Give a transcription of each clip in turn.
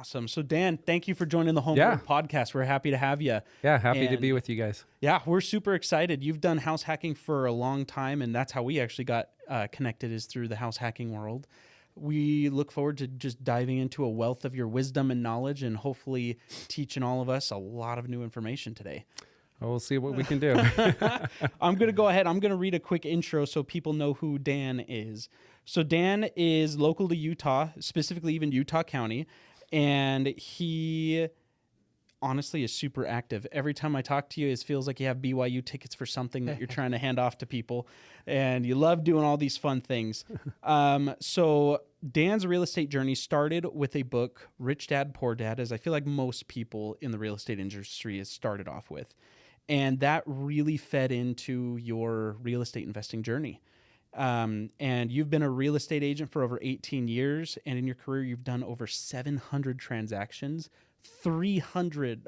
Awesome. So Dan, thank you for joining the HomeLord Podcast. We're happy to have you. Yeah, happy to be with you guys. Yeah, we're super excited. You've done house hacking for a long time, and that's how we actually got connected, is through the house hacking world. We look forward to just diving into a wealth of your wisdom and knowledge, and hopefully teaching all of us a lot of new information today. Well, we'll see what we can do. I'm going to go ahead. I'm going to read a quick intro so people know who Dan is. So Dan is local to Utah, specifically even Utah County, and he honestly is super active. Every time I talk to you, it feels like you have BYU tickets for something that you're trying to hand off to people, and you love doing all these fun things. So Dan's real estate journey started with a book, Rich Dad, Poor Dad, as I feel like most people in the real estate industry has started off with. And that really fed into your real estate investing journey. And you've been a real estate agent for over 18 years. And in your career, you've done over 700 transactions, 200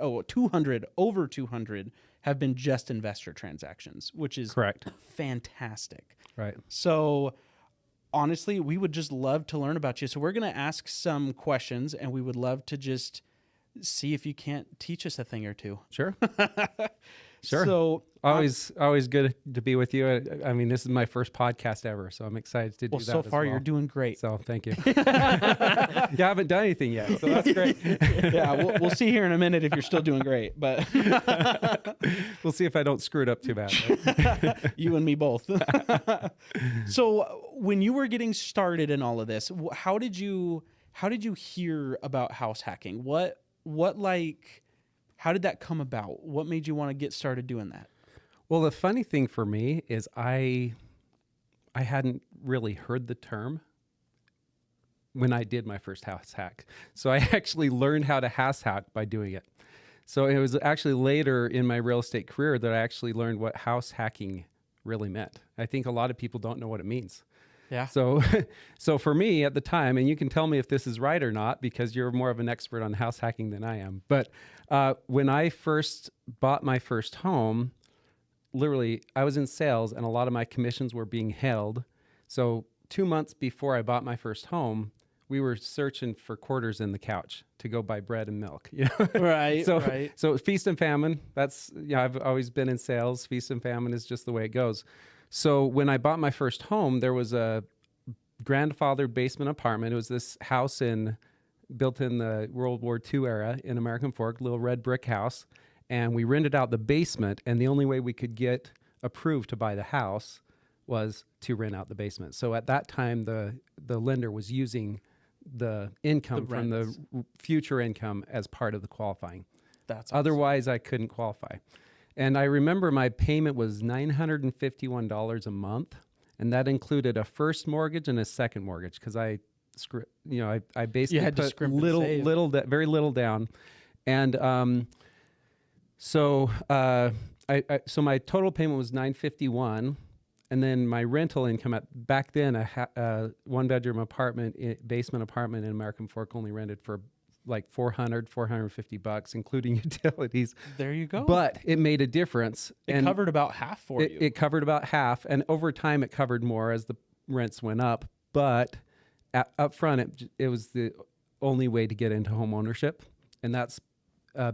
have been just investor transactions, which is correct. Fantastic. Right. So honestly, we would just love to learn about you. So we're going to ask some questions, and we would love to just see if you can't teach us a thing or two. Sure. Sure. So always good to be with you. I mean, this is my first podcast ever, so I'm excited to do that. So far, you're doing great. So thank you. You haven't done anything yet, so that's great. Yeah, we'll see here in a minute if you're still doing great, but we'll see if I don't screw it up too bad. Right? You and me both. So when you were getting started in all of this, how did you hear about house hacking? How did that come about? What made you want to get started doing that? Well, the funny thing for me is I hadn't really heard the term when I did my first house hack. So I actually learned how to house hack by doing it. So it was actually later in my real estate career that I actually learned what house hacking really meant. I think a lot of people don't know what it means. Yeah. So for me at the time, and you can tell me if this is right or not, because you're more of an expert on house hacking than I am. But when I first bought my first home, literally I was in sales and a lot of my commissions were being held. So 2 months before I bought my first home, we were searching for quarters in the couch to go buy bread and milk. You know? Right. So feast and famine. That's, I've always been in sales. Feast and famine is just the way it goes. So when I bought my first home, there was a grandfathered basement apartment. It was this house built in the World War II era in American Fork, little red brick house. And we rented out the basement. And the only way we could get approved to buy the house was to rent out the basement. So at that time, the lender was using the income from the future income as part of the qualifying. That's awesome. Otherwise, I couldn't qualify. And I remember my payment was $951 a month, and that included a first mortgage and a second mortgage because I basically put very little down, and so my total payment was $951, and then my rental income back then a one-bedroom basement apartment in American Fork only rented for like $450, including utilities. There you go. But it made a difference. It covered about half for you. It covered about half. And over time, it covered more as the rents went up. But up front, it was the only way to get into home ownership. And that's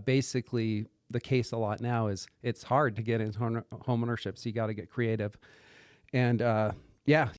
basically the case a lot now is it's hard to get into home ownership. So you got to get creative. And